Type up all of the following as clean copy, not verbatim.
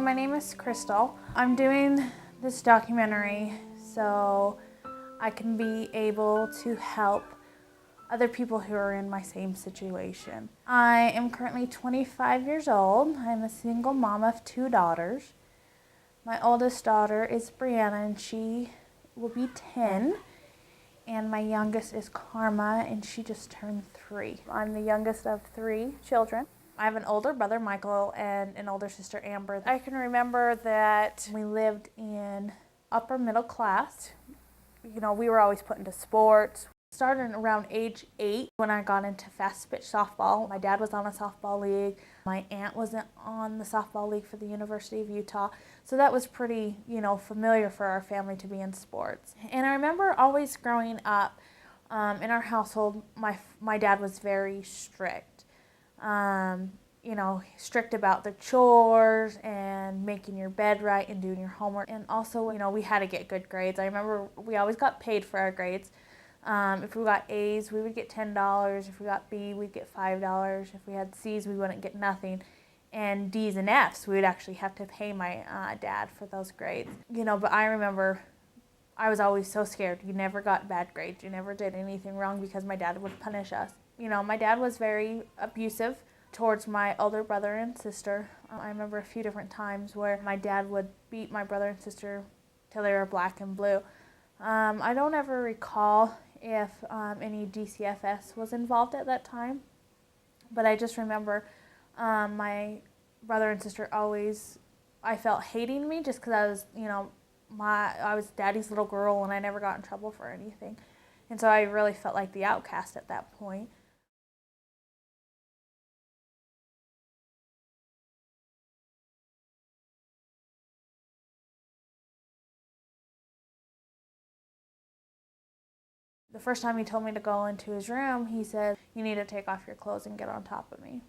my name is Crystal. I'm doing this documentary so I can be able to help other people who are in my same situation. I am currently 25 years old. I'm a single mom of 2 daughters. My oldest daughter is Brianna and she will be 10. And my youngest is Karma and she just turned 3. I'm the youngest of 3 children. I have an older brother, Michael, and an older sister, Amber. I can remember that we lived in upper middle class. You know, we were always put into sports. Started around age 8 when I got into fast pitch softball. My dad was on a softball league. My aunt was on the softball league for the University of Utah. So that was pretty, familiar for our family to be in sports. And I remember always growing up in our household, my dad was very strict. Strict about the chores and making your bed right and doing your homework. And also, we had to get good grades. I remember we always got paid for our grades. If we got A's, we would get $10. If we got B, we'd get $5. If we had C's, we wouldn't get nothing. And D's and F's, we would actually have to pay my dad for those grades. But I remember I was always so scared. You never got bad grades. You never did anything wrong because my dad would punish us. My dad was very abusive towards my older brother and sister. I remember a few different times where my dad would beat my brother and sister till they were black and blue. I don't ever recall if any DCFS was involved at that time, but I just remember my brother and sister always, I felt, hating me just because I was, I was daddy's little girl and I never got in trouble for anything. And so I really felt like the outcast at that point. The first time he told me to go into his room, he said, "You need to take off your clothes and get on top of me."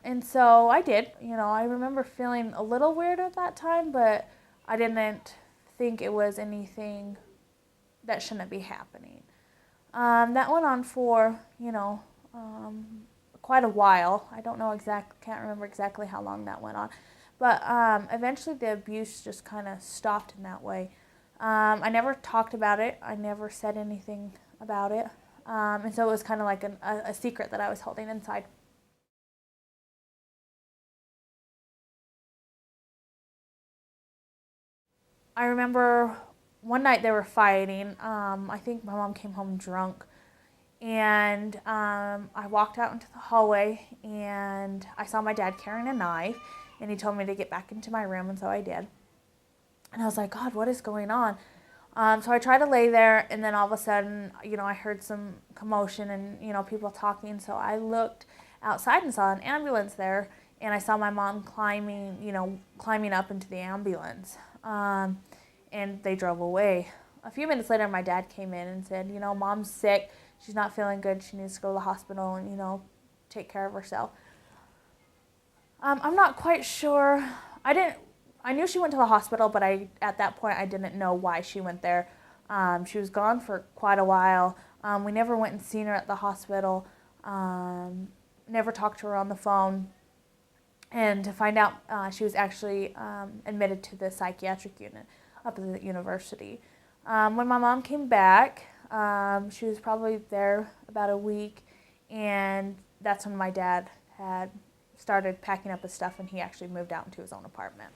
And so I did. I remember feeling a little weird at that time, but I didn't think it was anything that shouldn't be happening. That went on for, quite a while. I don't know can't remember exactly how long that went on. But eventually the abuse just kind of stopped in that way. I never talked about it. I never said anything about it. And so it was kind of like a secret that I was holding inside. I remember one night they were fighting. I think my mom came home drunk. And I walked out into the hallway and I saw my dad carrying a knife. And he told me to get back into my room, and so I did. And I was like, God, what is going on? So I tried to lay there, and then all of a sudden, I heard some commotion and, people talking. So I looked outside and saw an ambulance there, and I saw my mom climbing up into the ambulance. And they drove away. A few minutes later, my dad came in and said, Mom's sick. She's not feeling good. She needs to go to the hospital and, take care of herself. I'm not quite sure. I knew she went to the hospital, but at that point, I didn't know why she went there. She was gone for quite a while. We never went and seen her at the hospital. Never talked to her on the phone. And to find out, she was actually admitted to the psychiatric unit up at the university. When my mom came back, she was probably there about a week, and that's when my dad had started packing up his stuff and he actually moved out into his own apartment.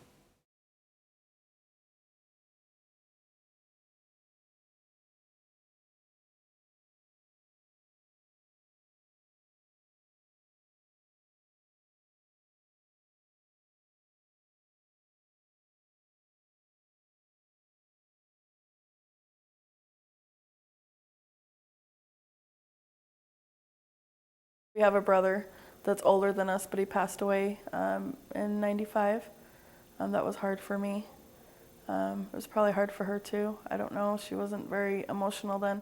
We have a brother that's older than us, but he passed away in '95. That was hard for me. It was probably hard for her too. I don't know. She wasn't very emotional then.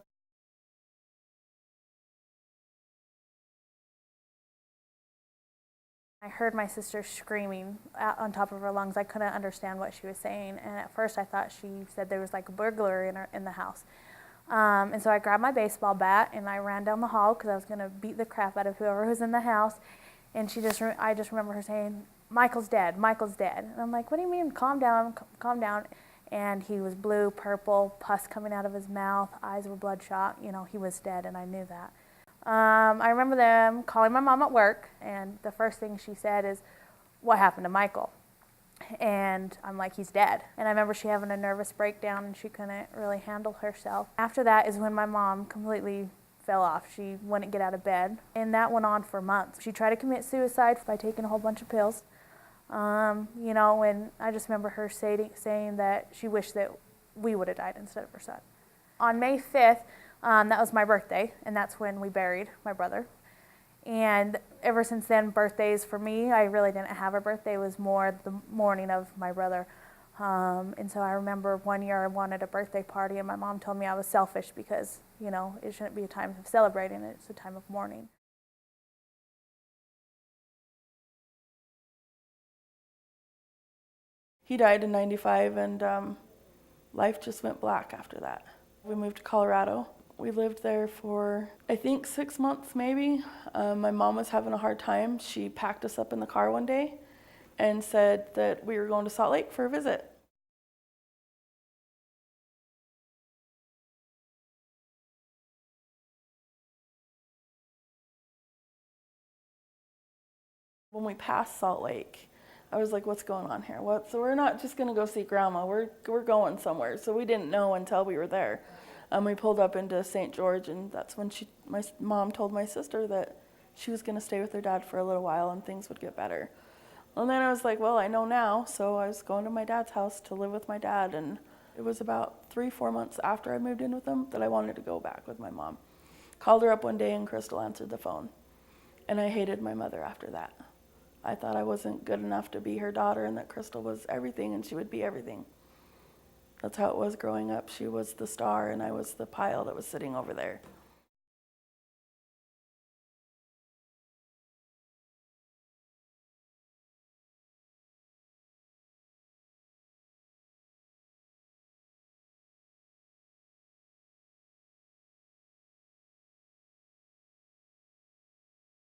I heard my sister screaming on top of her lungs. I couldn't understand what she was saying, and at first I thought she said there was like a burglar in the house. And so I grabbed my baseball bat and I ran down the hall because I was going to beat the crap out of whoever was in the house. And I just remember her saying, Michael's dead, Michael's dead. And I'm like, what do you mean, calm down, calm down. And he was blue, purple, pus coming out of his mouth, eyes were bloodshot. You know, he was dead, and I knew that. I remember them calling my mom at work, and the first thing she said is, what happened to Michael? And I'm like, he's dead. And I remember she having a nervous breakdown, and she couldn't really handle herself. After that is when my mom completely fell off. She wouldn't get out of bed, and that went on for months. She tried to commit suicide by taking a whole bunch of pills. You know, and I just remember her saying that she wished that we would have died instead of her son. On May 5th, that was my birthday, and that's when we buried my brother. And ever since then, birthdays for me, I really didn't have a birthday. It was more the morning of my brother. And so I remember one year I wanted a birthday party, and my mom told me I was selfish because, you know, it shouldn't be a time of celebrating, it's a time of mourning. He died in 95, and life just went black after that. We moved to Colorado. We lived there for, I think, 6 months maybe. My mom was having a hard time. She packed us up in the car one day and said that we were going to Salt Lake for a visit. When we passed Salt Lake, I was like, what's going on here? So we're not just going to go see Grandma. We're going somewhere. So we didn't know until we were there. We pulled up into St. George, and that's when my mom told my sister that she was going to stay with her dad for a little while and things would get better. And then I was like, well, I know now. So I was going to my dad's house to live with my dad. And it was about 3-4 months after I moved in with him that I wanted to go back with my mom. Called her up one day, and Crystal answered the phone. And I hated my mother after that. I thought I wasn't good enough to be her daughter, and that Crystal was everything and she would be everything. That's how it was growing up. She was the star and I was the pile that was sitting over there.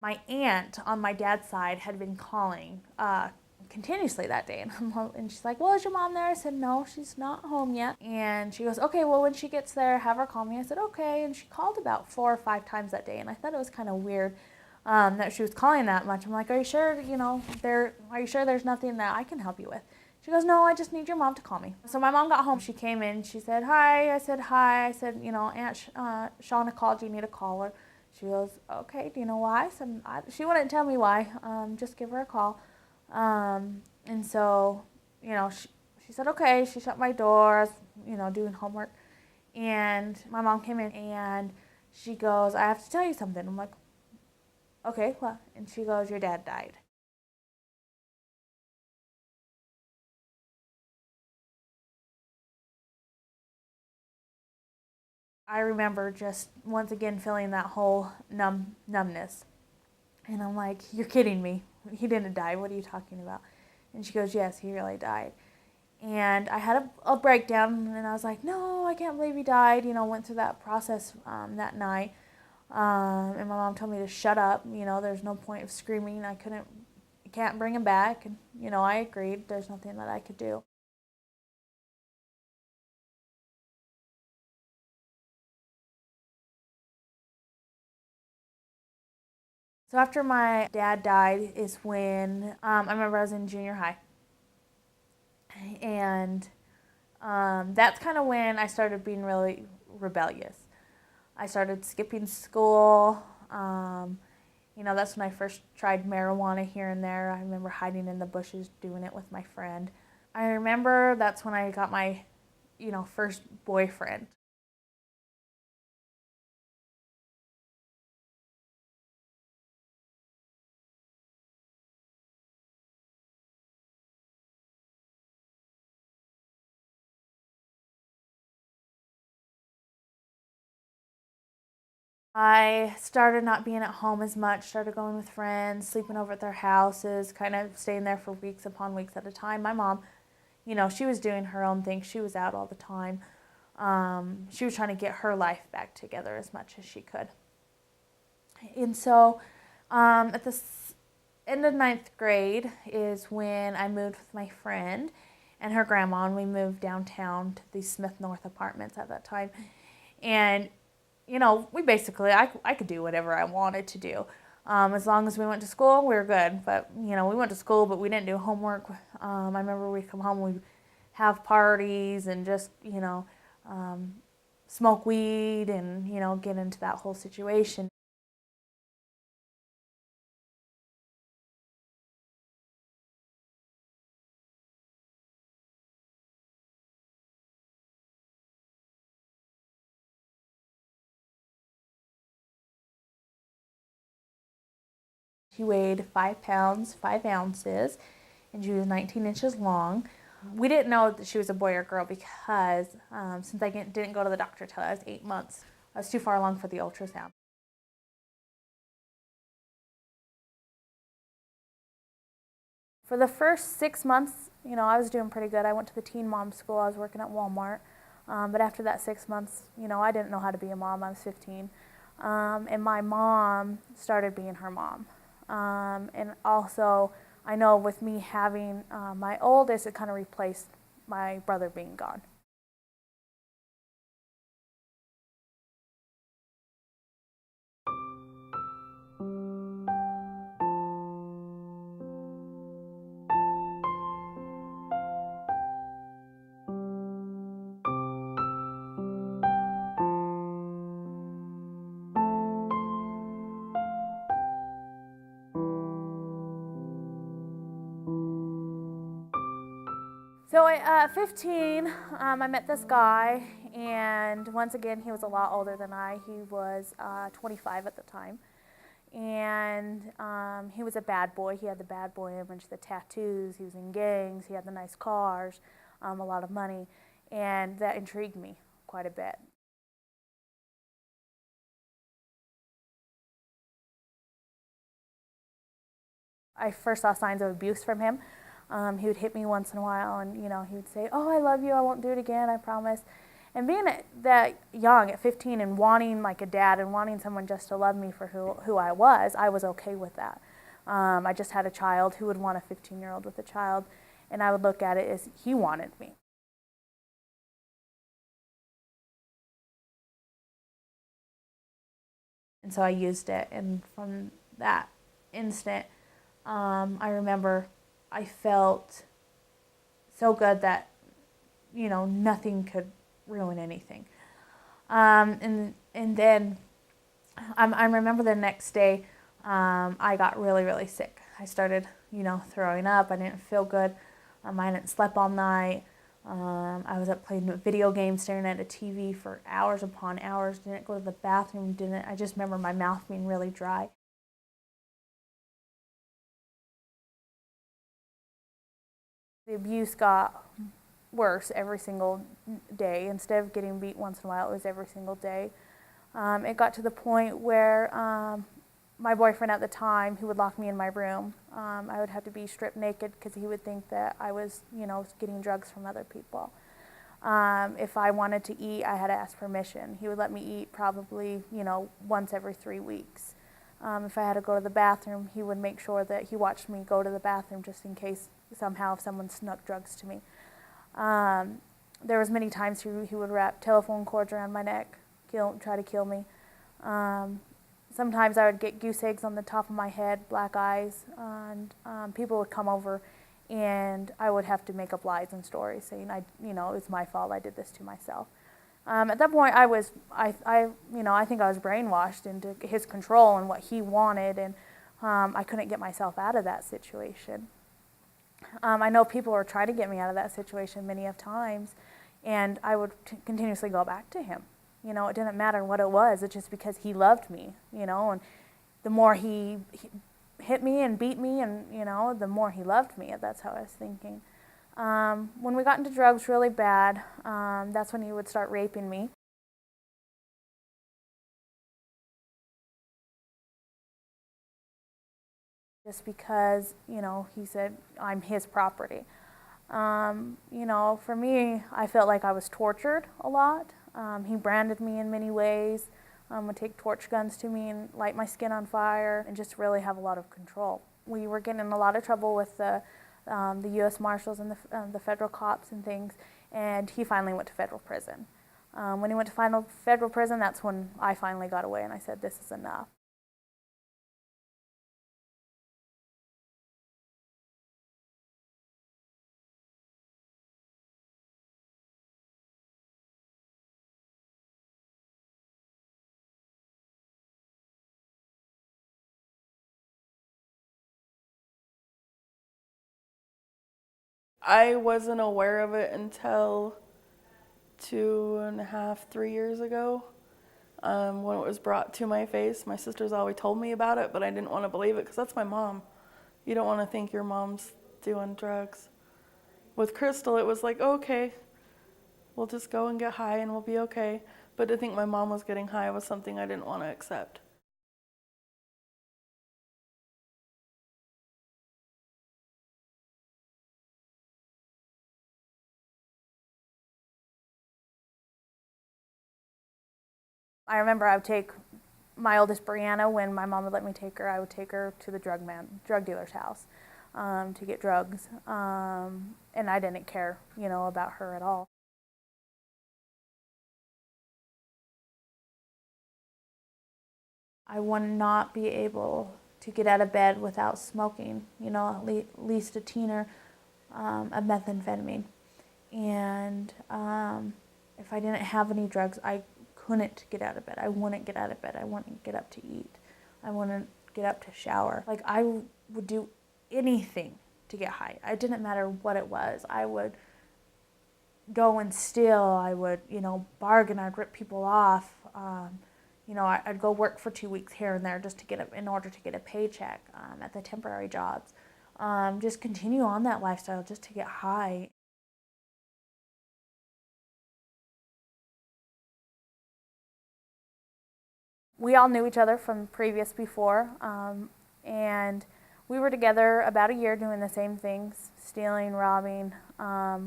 My aunt on my dad's side had been calling continuously that day. And she's like, well, is your mom there? I said, no, she's not home yet. And she goes, okay, well, when she gets there, have her call me. I said, okay. And she called about 4 or 5 times that day. And I thought it was kind of weird that she was calling that much. I'm like, are you sure, are you sure there's nothing that I can help you with? She goes, no, I just need your mom to call me. So my mom got home. She came in. She said, hi. I said, hi. I said, Aunt Shauna called you. You need to call her. She goes, okay, do you know why? So she wouldn't tell me why. Just give her a call. And so, she said, okay. She shut my door. I was, doing homework. And my mom came in and she goes, I have to tell you something. I'm like, okay, what? And she goes, your dad died. I remember just once again feeling that whole numbness. And I'm like, you're kidding me. He didn't die. What are you talking about? And she goes, yes, he really died. And I had a breakdown, and I was like, no, I can't believe he died. Went through that process that night. And my mom told me to shut up. There's no point of screaming. I can't bring him back. And, I agreed. There's nothing that I could do. So after my dad died is when I remember I was in junior high. And that's kind of when I started being really rebellious. I started skipping school. That's when I first tried marijuana here and there. I remember hiding in the bushes doing it with my friend. I remember that's when I got my, first boyfriend. I started not being at home as much, started going with friends, sleeping over at their houses, kind of staying there for weeks upon weeks at a time. My mom, she was doing her own thing. She was out all the time. She was trying to get her life back together as much as she could. And so at this end of ninth grade is when I moved with my friend and her grandma, and we moved downtown to the Smith North apartments at that time. And, we basically, I could do whatever I wanted to do. As long as we went to school, we were good. But, we went to school, but we didn't do homework. I remember we'd come home, we'd have parties and just, smoke weed and, get into that whole situation. She weighed 5 pounds, 5 ounces, and she was 19 inches long. We didn't know that she was a boy or girl because since I didn't go to the doctor till I was 8 months, I was too far along for the ultrasound. For the first 6 months, I was doing pretty good. I went to the teen mom school. I was working at Walmart. But after that 6 months, I didn't know how to be a mom. I was 15. And my mom started being her mom. And also, I know with me having my oldest, it kind of replaced my brother being gone. So at 15, I met this guy, and once again, he was a lot older than I. He was 25 at the time, and he was a bad boy. He had the bad boy image, the tattoos. He was in gangs. He had the nice cars, a lot of money, and that intrigued me quite a bit. I first saw signs of abuse from him. He would hit me once in a while, and he would say, "Oh, I love you. I won't do it again. I promise." And being that young, at 15, and wanting like a dad and wanting someone just to love me for who I was okay with that. I just had a child. Who would want a 15-year-old with a child? And I would look at it as he wanted me. And so I used it. And from that instant, I remember I felt so good that, nothing could ruin anything. And then I remember the next day, I got really, really sick. I started, throwing up. I didn't feel good. I hadn't slept all night. I was up playing video games, staring at a TV for hours upon hours. Didn't go to the bathroom. Didn't. I just remember my mouth being really dry. The abuse got worse every single day. Instead of getting beat once in a while, it was every single day. It got to the point where my boyfriend at the time, who would lock me in my room, I would have to be stripped naked because he would think that I was, getting drugs from other people. If I wanted to eat, I had to ask permission. He would let me eat probably, once every 3 weeks. If I had to go to the bathroom, he would make sure that he watched me go to the bathroom just in case somehow if someone snuck drugs to me. There was many times he would wrap telephone cords around my neck, try to kill me. Sometimes I would get goose eggs on the top of my head, black eyes, and people would come over, and I would have to make up lies and stories saying it was my fault. I did this to myself. At that point, I think I was brainwashed into his control and what he wanted, and I couldn't get myself out of that situation. I know people were trying to get me out of that situation many of times, and I would continuously go back to him. It didn't matter what it was. It's just because he loved me, and the more he hit me and beat me, and, the more he loved me. That's how I was thinking. When we got into drugs really bad, that's when he would start raping me. Just because, he said I'm his property. For me, I felt like I was tortured a lot. He branded me in many ways, would take torch guns to me and light my skin on fire and just really have a lot of control. We were getting in a lot of trouble with the U.S. Marshals and the federal cops and things, and he finally went to federal prison. When he went to federal prison, that's when I finally got away, and I said, this is enough. I wasn't aware of it until 2.5, 3 years ago. When it was brought to my face, my sisters always told me about it, but I didn't want to believe it because that's my mom. You don't want to think your mom's doing drugs. With Crystal, it was like, okay, we'll just go and get high and we'll be okay. But to think my mom was getting high was something I didn't want to accept. I remember I would take my oldest Brianna, when my mom would let me take her, I would take her to the drug dealer's house to get drugs, and I didn't care, about her at all. I would not be able to get out of bed without smoking, at least a teener of methamphetamine. And if I didn't have any drugs, I couldn't get out of bed. I wouldn't get out of bed. I wouldn't get up to eat. I wouldn't get up to shower. Like, I would do anything to get high. It didn't matter what it was. I would go and steal. I would, bargain. I'd rip people off. I'd go work for 2 weeks here and there just to in order to get a paycheck at the temporary jobs. Just continue on that lifestyle just to get high. We all knew each other from previous before, and we were together about a year doing the same things, stealing, robbing.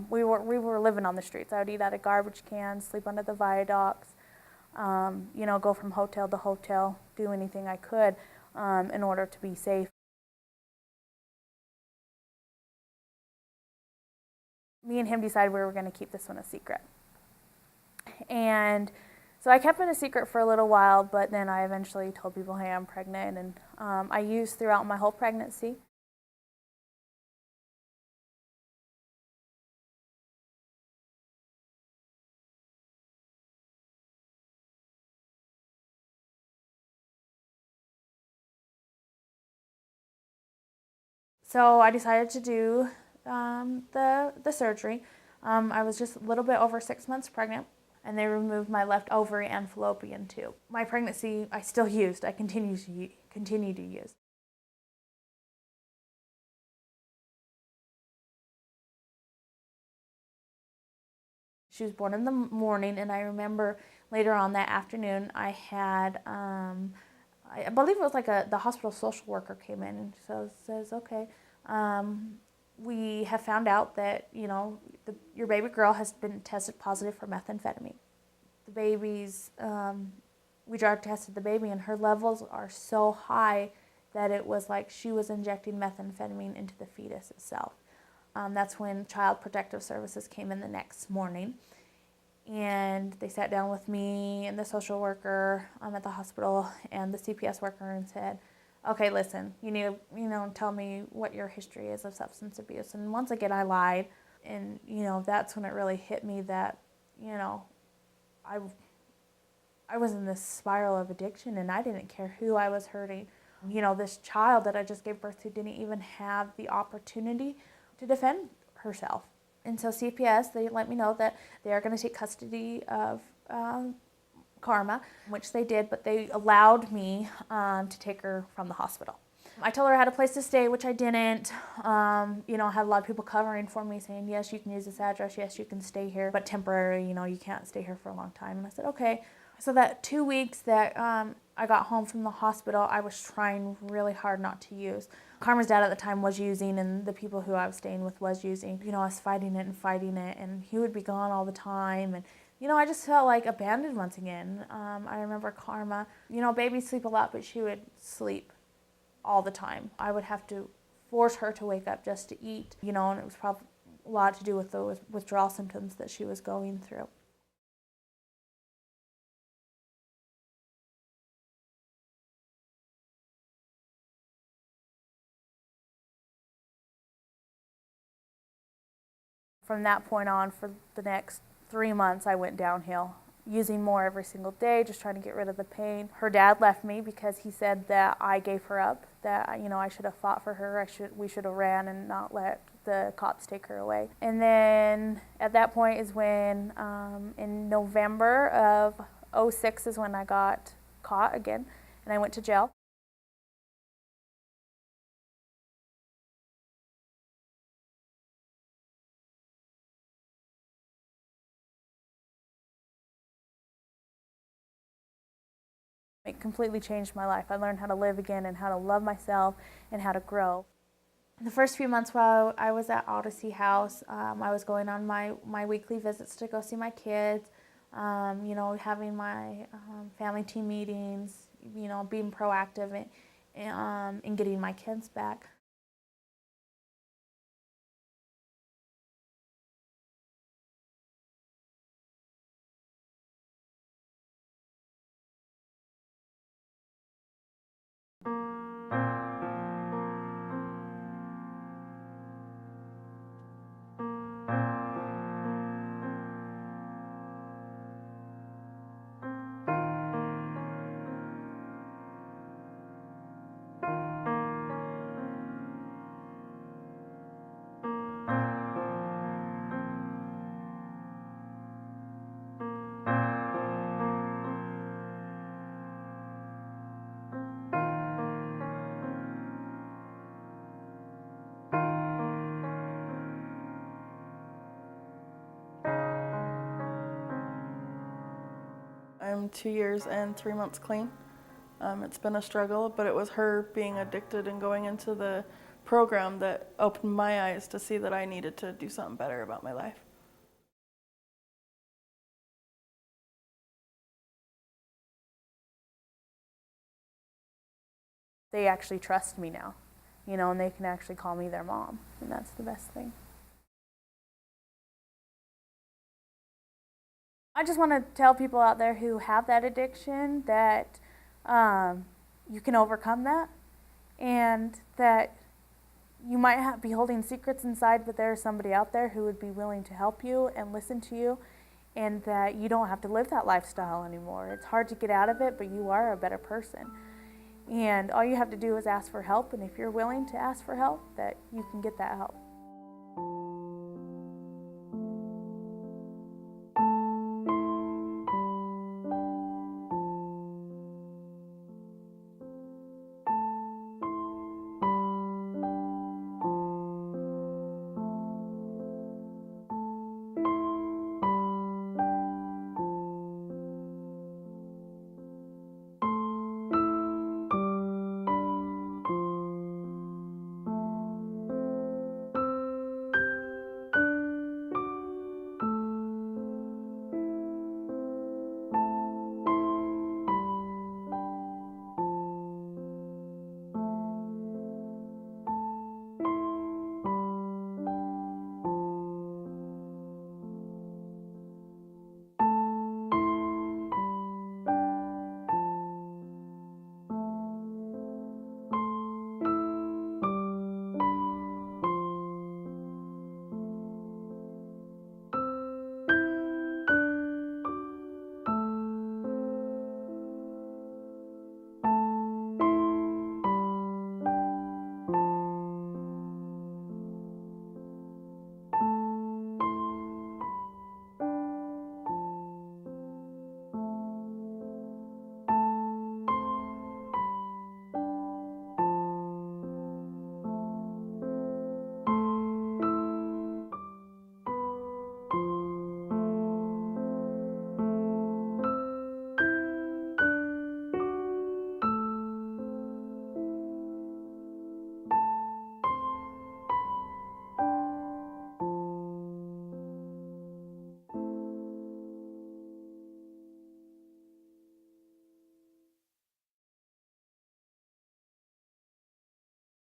We were living on the streets. I would eat out of garbage cans, sleep under the viaducts, go from hotel to hotel, do anything I could in order to be safe. Me and him decided we were going to keep this one a secret. And so I kept it a secret for a little while, but then I eventually told people, hey, I'm pregnant, and I used throughout my whole pregnancy. So I decided to do the surgery. I was just a little bit over 6 months pregnant, and they removed my left ovary and fallopian tube. My pregnancy, I still used. I continue to use. She was born in the morning, and I remember later on that afternoon, I had, I believe it was like the hospital social worker came in and so says, okay, we have found out that, your baby girl has been tested positive for methamphetamine. The baby's, we drug tested the baby, and her levels are so high that it was like she was injecting methamphetamine into the fetus itself. That's when Child Protective Services came in the next morning, and they sat down with me and the social worker at the hospital and the CPS worker and said, okay, listen, you need to, tell me what your history is of substance abuse. And once again, I lied, and, that's when it really hit me that, I was in this spiral of addiction, and I didn't care who I was hurting. This child that I just gave birth to didn't even have the opportunity to defend herself. And so CPS, they let me know that they are going to take custody of Karma, which they did, but they allowed me to take her from the hospital. I told her I had a place to stay, which I didn't. I had a lot of people covering for me saying, yes, you can use this address, yes, you can stay here, but temporary, you can't stay here for a long time. And I said, okay. So that 2 weeks that I got home from the hospital, I was trying really hard not to use. Karma's dad at the time was using, and the people who I was staying with was using. I was fighting it, and he would be gone all the time. And, I just felt like abandoned once again. I remember Karma, babies sleep a lot, but she would sleep all the time. I would have to force her to wake up just to eat, and it was probably a lot to do with the withdrawal symptoms that she was going through. From that point on, for the next 3 months, I went downhill, using more every single day, just trying to get rid of the pain. Her dad left me because he said that I gave her up, that I should have fought for her. We should have ran and not let the cops take her away. And then at that point is when, in November of '06 is when I got caught again, and I went to jail. It completely changed my life. I learned how to live again and how to love myself and how to grow. The first few months while I was at Odyssey House, I was going on my weekly visits to go see my kids, having my family team meetings, being proactive in getting my kids back. I'm 2 years and 3 months clean. It's been a struggle, but it was her being addicted and going into the program that opened my eyes to see that I needed to do something better about my life. They actually trust me now, and they can actually call me their mom, and that's the best thing. I just want to tell people out there who have that addiction that you can overcome that, and that you might be holding secrets inside, but there's somebody out there who would be willing to help you and listen to you, and that you don't have to live that lifestyle anymore. It's hard to get out of it, but you are a better person. And all you have to do is ask for help, and if you're willing to ask for help, that you can get that help.